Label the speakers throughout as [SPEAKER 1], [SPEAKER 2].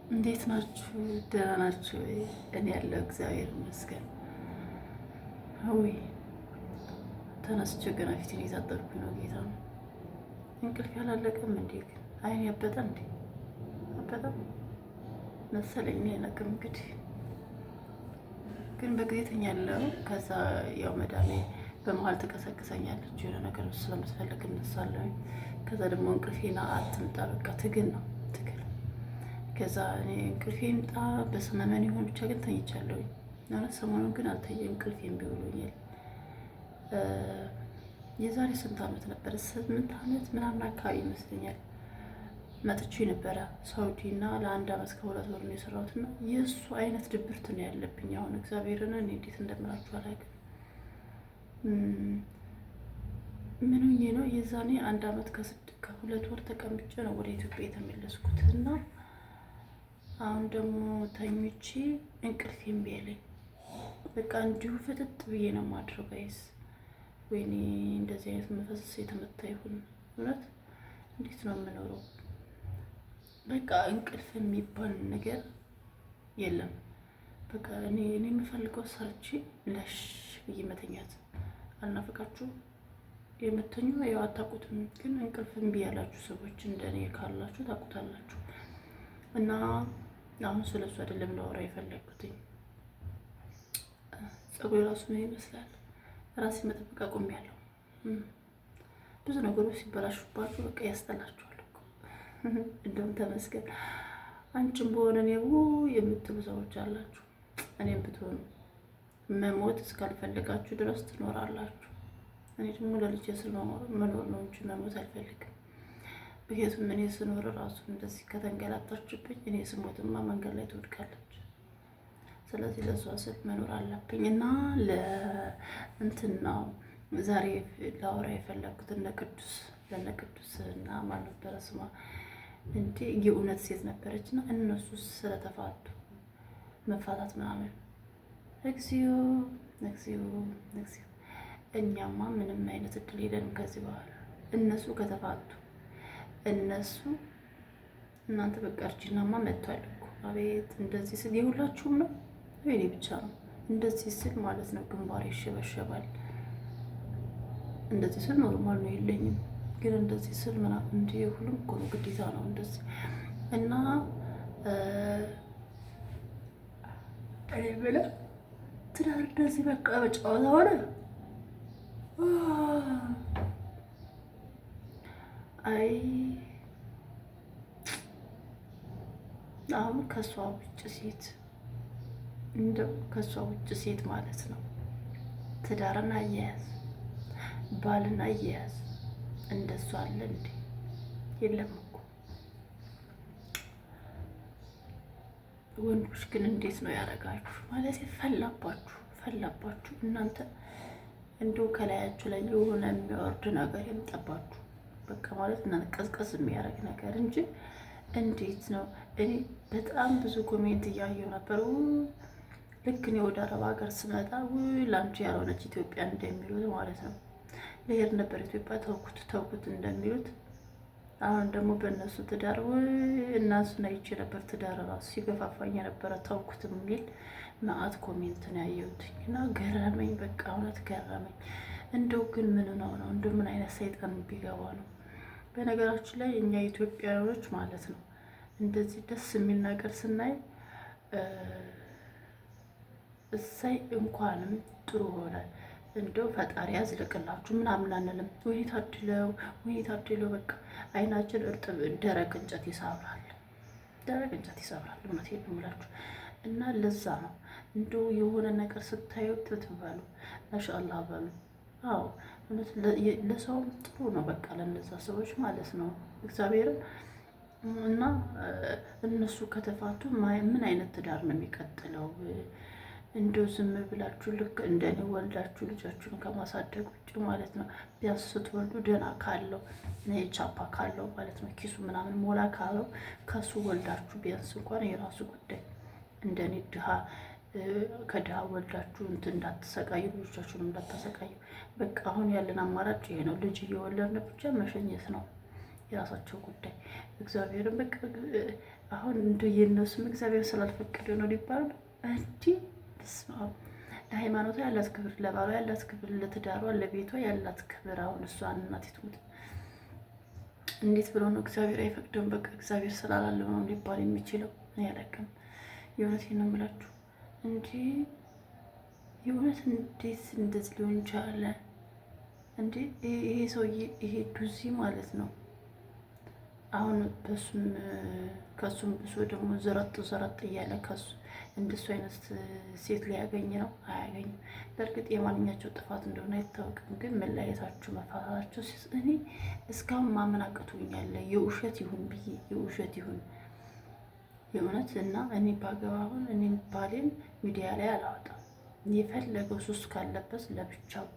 [SPEAKER 1] እንዴት ናችሁ? ደህና ናችሁ? እኔ ያለው እግዚአብሔር ይመስገን። አዊ ተነስቼ ገና ፊቴን እየታጠብኩ ነው። ጌታ ነው። እንቅልፍ ያላለቀም እንዴ? ግን አይኔ ያበጠ እንዴ? አበጠ መሰለኝ። ነገር እንግዲህ ግን በጊዜ ተኛለሁ። ከዛ ያው መዳሜ በመሀል ትቀሰቅሰኛለች። የሆነ ነገር ስለምትፈልግ እነሳለሁ። ከዛ ደግሞ እንቅልፌና አትምጣ በቃ ትግል ነው ትግል። ከዛ እኔ እንቅልፌ ምጣ በሰመመን ይሆን ብቻ ግን ተኝቻለሁ። ማለት ሰሞኑን ግን አልተኛ እንቅልፌም ቢውሉኛል። የዛሬ ስንት ዓመት ነበረ? 8 ዓመት ምናምን አካባቢ ይመስለኛል መጥቼ ነበረ ሳውዲ እና ለ1 ዓመት ከ2 ወር ነው የሰራሁት። እና የእሱ አይነት ድብርት ነው ያለብኝ አሁን። እግዚአብሔርን እኔ እንዴት እንደምላችሁ አላውቅም። ምን ሆኜ ነው የዛኔ 1 ዓመት ከ2 ወር ተቀምጬ ነው ወደ ኢትዮጵያ የተመለስኩት። እና አሁን ደግሞ ተኝቼ እንቅልፍ እምቢ አለኝ። በቃ እንዲሁ ፍጥጥ ብዬ ነው የማድረው ጋይስ። ወይኔ እንደዚህ አይነት መንፈስ የተመታ ይሁን። እውነት እንዴት ነው የምኖረው? በቃ እንቅልፍ የሚባል ነገር የለም። በቃ እኔ የምፈልገው ሰርቼ ለሽ ብዬ መተኛት። አልናፈቃችሁም? የምተኙ ያው አታውቁትም፣ ግን እንቅልፍ እምቢ ያላችሁ ሰዎች እንደኔ ካላችሁ ታውቁታላችሁ። እና አሁን ስለሱ አይደለም ላወራ የፈለግኩትኝ። ፀጉሬ ራሱ ምን ይመስላል? ራሴ መጠበቅ አቁሜያለሁ። ብዙ ነገሮች ሲበላሹባችሁ በቃ ያስጠላችኋል እኮ። እንደውም ተመስገን አንቺም በሆነ ነው የምትሉ ሰዎች አላችሁ። እኔም ብትሆኑ መሞት እስካልፈልጋችሁ ድረስ ትኖራላችሁ። እኔ ደግሞ ለልጄ ስል መኖር ነው እንጂ መሞት አልፈልግም። ምክንያቱም እኔ ስኖር ራሱ እንደዚህ ከተንገላታችሁብኝ እኔ ስሞትማ መንገድ ላይ ትወድቃለች። ስለዚህ ለሷ ስል መኖር አለብኝ። እና ለእንትን ነው ዛሬ ላወራ የፈለኩት ለነ ቅዱስ እና ማን ነበረ ስሟ እንዴ? የእውነት ሴት ነበረች እና እነሱ ስለተፋቱ መፋታት ምናምን እግዚኦ እግዚኦ እግዚኦ። እኛማ ምንም አይነት እድል የለንም ከዚህ በኋላ። እነሱ ከተፋቱ እናንተ በቃ እርጅናማ መጥቷል እኮ። አቤት እንደዚህ ስል የሁላችሁም ነው ወይኔ ብቻ ነው እንደዚህ ስል ማለት ነው። ግንባሬ ይሸበሸባል። እንደዚህ ስል ኖርማል ነው የለኝም፣ ግን እንደዚህ ስል ምናምን እንደ ሁሉም እኮ ነው ግዴታ ነው እንደዚህ። እና እኔ ብለህ ትዳር እንደዚህ በቃ በጨዋታ ሆነ። አይ አሁን ከሷ ውጭ ሴት ማለት ነው ትዳርና አያያዝ ባልና አያያዝ እንደሱ አለ እንዴ? የለም እኮ። ወንዶች ግን እንዴት ነው ያደረጋችሁ? ማለት ፈላባችሁ እናንተ እንደው ከላያችሁ ላይ የሆነ የሚወርድ ነገር የምጠባችሁ በቃ ማለት እና ቀዝቀዝ የሚያደርግ ነገር እንጂ እንዴት ነው? እኔ በጣም ብዙ ኮሜንት እያየሁ ነበር። ልክ እኔ ወደ አረብ ሀገር ስመጣ ላንቺ ያልሆነች ኢትዮጵያ እንደሚሉት ማለት ነው። ልሄድ ነበር ኢትዮጵያ ተውኩት እንደሚሉት። አሁን ደግሞ በእነሱ ትዳር እናሱን አይቼ ነበር። ትዳር ራሱ ሲገፋፋኝ የነበረ ተውኩት የሚል መዓት ኮሜንት ነው ያየሁት እና ገረመኝ። በቃ እውነት ገረመኝ። እንደው ግን ምን ነው እንደው ምን አይነት ሰይጣን ቢገባ ነው? በነገራችን ላይ እኛ ኢትዮጵያውያኖች ማለት ነው እንደዚህ ደስ የሚል ነገር ስናይ እሰይ እንኳንም ጥሩ ሆነ እንደው ፈጣሪ ያዝልቅላችሁ ምናምን አንልም። ወይ ታድለው በቃ አይናችን እርጥብ ደረቅ እንጨት ይሰብራል። እውነቴን ነው የምላችሁ። እና ለዛ ነው እንደው የሆነ ነገር ስታዩ ትትበሉ ማሻአላህ በሉ። አዎ እውነት ለሰውም ጥሩ ነው በቃ ለነዛ ሰዎች ማለት ነው እግዚአብሔርን። እና እነሱ ከተፋቱ ምን አይነት ትዳር ነው የሚቀጥለው? እንደው ዝም ብላችሁ ልክ እንደኔ ወልዳችሁ ልጃችሁን ከማሳደግ ውጭ ማለት ነው። ቢያንስ ስትወልዱ ደህና ካለው ቻፓ ካለው ማለት ነው ኪሱ ምናምን ሞላ ካለው ከሱ ወልዳችሁ ቢያንስ እንኳን የራሱ ጉዳይ። እንደኔ ከድሃ ወልዳችሁ እንትን እንዳትሰቃዩ፣ ልጆቻችሁን እንዳታሰቃዩ። በቃ አሁን ያለን አማራጭ ይሄ ነው። ልጅ እየወለድን ብቻ መሸኘት ነው። የራሳቸው ጉዳይ። እግዚአብሔርን በቃ አሁን እንደ የእነሱም እግዚአብሔር ስላልፈቀደ ነው ሊባል እንጂ ለሃይማኖቷ ያላት ክብር፣ ለባሏ ያላት ክብር፣ ለትዳሯ ለቤቷ ያላት ክብር። አሁን እሷን እናት ትሙት እንዴት ብሎ ነው እግዚአብሔር አይፈቅደውም በቃ እግዚአብሔር ስላላለው ነው ሊባል የሚችለው? እኔ አላውቅም። የእውነቴን ነው የምላችሁ እንጂ የእውነት እንዴት እንደዚህ ሊሆን ቻለ እንዴ? ይሄ ሰውዬ ይሄ ዱዚ ማለት ነው። አሁን ከሱም ብሶ ደግሞ ዘረጥ እያለ ከሱ እንደሱ አይነት ሴት ሊያገኝ ነው። አያገኝም። በእርግጥ የማንኛቸው ጥፋት እንደሆነ አይታወቅም፣ ግን መለያየታችሁ መፋታታችሁ እኔ እስካሁን ማመን አቅቶኛል። የውሸት ይሁን ብዬ የውሸት ይሁን የእውነት እና እኔ ባገባሁን እኔ ባሌን ሚዲያ ላይ አላወጣም። የፈለገው ሱስ ካለበት ለብቻው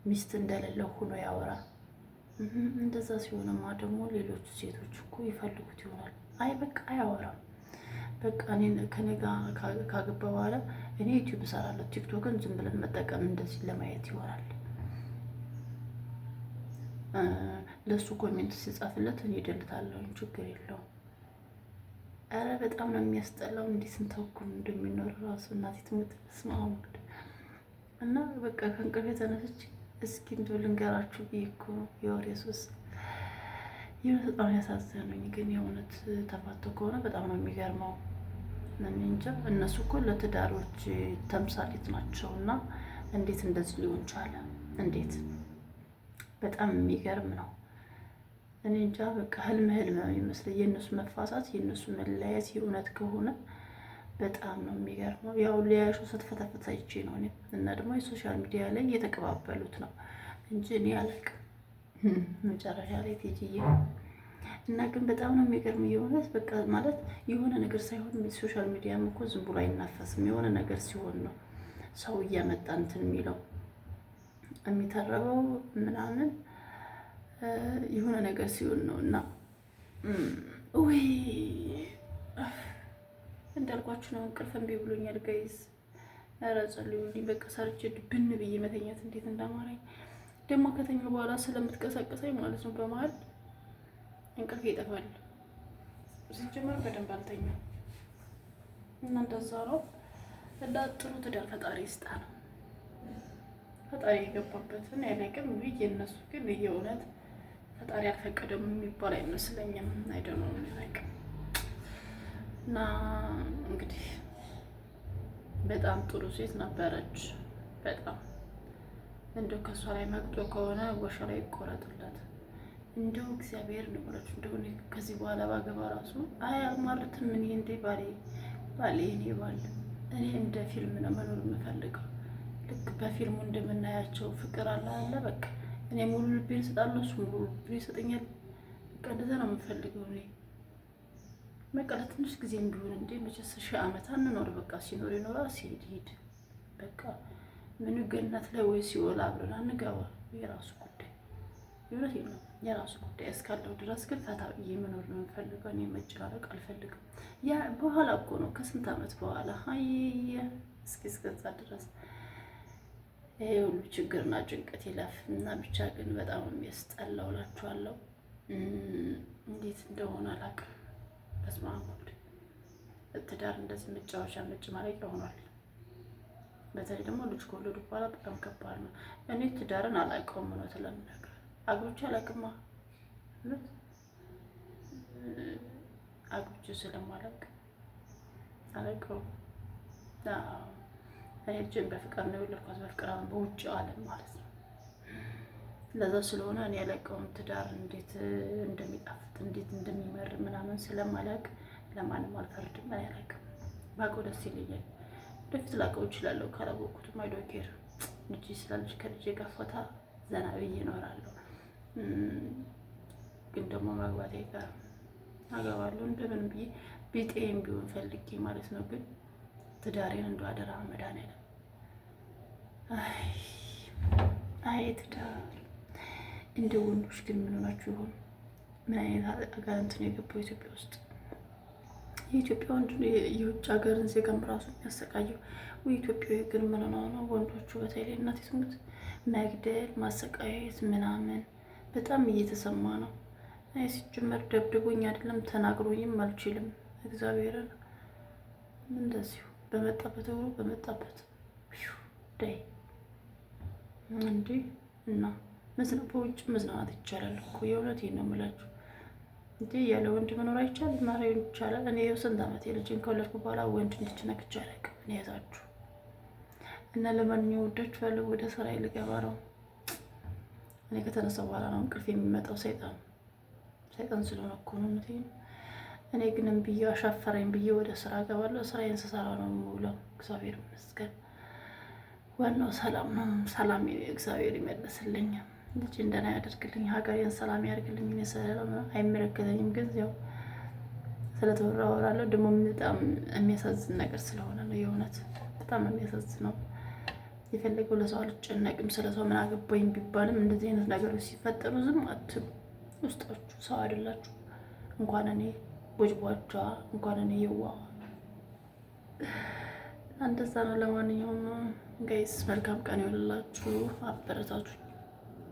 [SPEAKER 1] ሚስት እንደሌለው ሆኖ ያወራል። እንደዛ ሲሆንማ ደግሞ ሌሎች ሴቶች እኮ ይፈልጉት ይሆናል። አይ በቃ አያወራም። በቃ እኔ ከኔ ጋር ካገባ በኋላ እኔ ዩቲዩብ እሰራለሁ፣ ቲክቶክን ዝም ብለን መጠቀም እንደዚህ ለማየት ይሆናል። ለሱ ኮሜንት ሲጻፍለት እኔ እደልታለሁ፣ ችግር የለውም። አረ በጣም ነው የሚያስጠላው። እንዲህ ስንተውኩም እንደሚኖር ራሱ እናቴ ትሙት ስማሙድ እና በቃ ከእንቅልፍ የተነሰች እስኪ እንደው ልንገራችሁ ብዬ እኮ የወሬ ሱስ የእውነት በጣም ያሳዘኑኝ። ግን የእውነት ተፋቶ ከሆነ በጣም ነው የሚገርመው። ምን እንጃ እነሱ እኮ ለትዳሮች ተምሳሌት ናቸው እና እንዴት እንደዚህ ሊሆን ቻለ? እንዴት በጣም የሚገርም ነው። እኔ እንጃ በቃ ህልም ነው የሚመስለኝ የእነሱ መፋሳት፣ የእነሱ መለያየት የእውነት ከሆነ በጣም ነው የሚገርመው። ያው ሊያሹ ስትፈተፍት አይቼ ነው እኔ እና ደግሞ የሶሻል ሚዲያ ላይ እየተቀባበሉት ነው እንጂ እኔ አላውቅም መጨረሻ ላይ ትይዬ እና ግን በጣም ነው የሚገርመው የእውነት በቃ ማለት የሆነ ነገር ሳይሆን ሶሻል ሚዲያም እኮ ዝም ብሎ አይናፈስም። የሆነ ነገር ሲሆን ነው ሰው እያመጣ እንትን የሚለው የሚተረበው ምናምን የሆነ ነገር ሲሆን ነው እና ወይ እንዳልኳችሁ ነው። እንቅልፍ እምቢ ብሎኛል ጋይዝ። ኧረ ጸልዩልኝ። በቃ ሰርቼ ድብን ብዬ መተኛት እንዴት እንዳማረኝ ደግሞ ከተኛ በኋላ ስለምትቀሳቀሰኝ ማለት ነው። በመሀል እንቅልፍ ይጠፋል። ሲጀመር በደንብ አልተኛም እና እንደዛ ነው። እና ጥሩ ትዳር ፈጣሪ ይስጣ ነው ፈጣሪ የገባበትን ያለቅም ብዬ የእነሱ ግን የእውነት ፈጣሪ አልፈቀደም የሚባል አይመስለኝም። አይደለም ያለቅም እና እንግዲህ በጣም ጥሩ ሴት ነበረች። በጣም እንደው ከሷ ላይ መቅጦ ከሆነ ወሻ ላይ ይቆረጥለት። እንደው እግዚአብሔር ንብረቱ እንደው ከዚህ በኋላ ባገባ ራሱ አያማርትም። እኔ እንደ ባሌ እኔ ባል እኔ እንደ ፊልም ነው መኖር የምፈልገው። ልክ በፊልሙ እንደምናያቸው ፍቅር አለ በቃ እኔ ሙሉ ልቤን እሰጣለሁ፣ እሱ ሙሉ ልቤን ይሰጠኛል። በቃ እንደዛ ነው የምፈልገው እኔ በቃ ለትንሽ ጊዜ ቢሆን እንደ መቼስ 1000 ዓመት አንኖር። በቃ ሲኖር ይኖራል፣ ሲሄድ ይሄድ። በቃ ምን ገነት ላይ ወይ ሲወላ አብረን አንገባ። የራሱ ጉዳይ ይወረት ነው የራሱ ጉዳይ። እስካለው ድረስ ግን ፈታ ብዬ መኖር ነው የምፈልገው። እኔ መጨናነቅ አልፈልግም። ያ በኋላ እኮ ነው ከስንት ዓመት በኋላ እስከዛ ድረስ ይሄ ሁሉ ችግርና ጭንቀት ይለፍ እና ብቻ ግን በጣም የሚያስጠላው እላችኋለሁ። እንዴት እንደሆነ አላውቅም። በስመ አብ ወልድ ትዳር እንደዚህ መጫወቻ ማድረግ ሆኗል። በተለይ ደግሞ ልጅ ከወለዱ በኋላ በጣም ከባድ ነው። እኔ ትዳርን አላውቀውም ነው ስለምነግር አግብቼ አላውቅማ አግብቼ ስለማላውቅ አላውቀውም። እኔ ልጅን በፍቅር ነው የወለድኳት፣ በፍቅር በውጭ ዓለም ማለት ነው። ለዛ ስለሆነ እኔ ያለቀውም ትዳር እንዴት እንደሚጣፍጥ እንዴት እንደሚመር ምናምን ስለማላውቅ ለማንም አልፈርድም። አያላውቅም ባውቀው ደስ ይለኛል። ወደፊት ላውቀው እችላለሁ። ካላወቅኩትም አይ ዶንት ኬር። ልጅ ስላለች ከልጄ ጋር ፈታ ዘና ብዬ እኖራለሁ። ግን ደግሞ ማግባት አይቀርም፣ አገባለሁ እንደምን ብዬ ቢጤም ቢሆን ፈልጌ ማለት ነው። ግን ትዳሬን እንደው አደራ መድኃኒዓለም አይ ትዳር እንደ ወንዶች ግን ምን ሆናችሁ ይሆን? ምን አይነት አጋንንት ነው የገባው ኢትዮጵያ ውስጥ? የኢትዮጵያ ወንድ የውጭ ሀገርን ዜጋም ራሱ የሚያሰቃየው ኢትዮጵያዊ ግን ምን ሆነው ነው? ወንዶቹ በተለይ እናት ትሙት መግደል፣ ማሰቃየት ምናምን በጣም እየተሰማ ነው። ሲጀመር ደብድቦኝ አይደለም ተናግሮኝም አልችልም። እግዚአብሔርን እንደዚሁ በመጣበት እግሩ በመጣበት ዳይ እንዴ እና በውጭ መዝናናት ይቻላል እኮ የእውነቴን ነው የምላችሁ። እንዴ ያለ ወንድ መኖር አይቻልም? ማርያም ይቻላል። እኔ ስንት ዓመት የልጅን ከወለድኩ በኋላ ወንድ ልጅ ነክቼ አላውቅም። እኔ ያዛችሁ እና ለማንኛውም ወዳችሁ ያለው ወደ ስራ ልገባ ነው። እኔ ከተነሳ በኋላ ነው እንቅልፍ የሚመጣው። ሰይጣን ስለሆነ እኮ ነው የምትይኝ። እኔ ግን ብዬ አሻፈረኝ ብዬ ወደ ስራ እገባለሁ። ስራዬን ስሰራ ነው የምውለው። እግዚአብሔር ይመስገን። ዋናው ሰላም ነው። ሰላም እግዚአብሔር ይመልስልኝ። ልጅ እንደና ያደርግልኝ። ሀገሬን ሰላም ያደርግልኝ። እኔ ሰላም አይመለከተኝም፣ ግን ያው ስለተወራ ወራለሁ። ደግሞ በጣም የሚያሳዝን ነገር ስለሆነ ነው። የእውነት በጣም የሚያሳዝነው። የፈለገው ለሰው አልጨነቅም፣ ስለሰው ምን አገባኝ ቢባልም እንደዚህ አይነት ነገሮች ሲፈጠሩ ዝም አትሉ። ውስጣችሁ ሰው አይደላችሁ። እንኳን እኔ ቦጭቧቿ እንኳን እኔ የዋ እንደዛ ነው። ለማንኛውም ጋይስ መልካም ቀን ይሁንላችሁ። አበረታችሁ።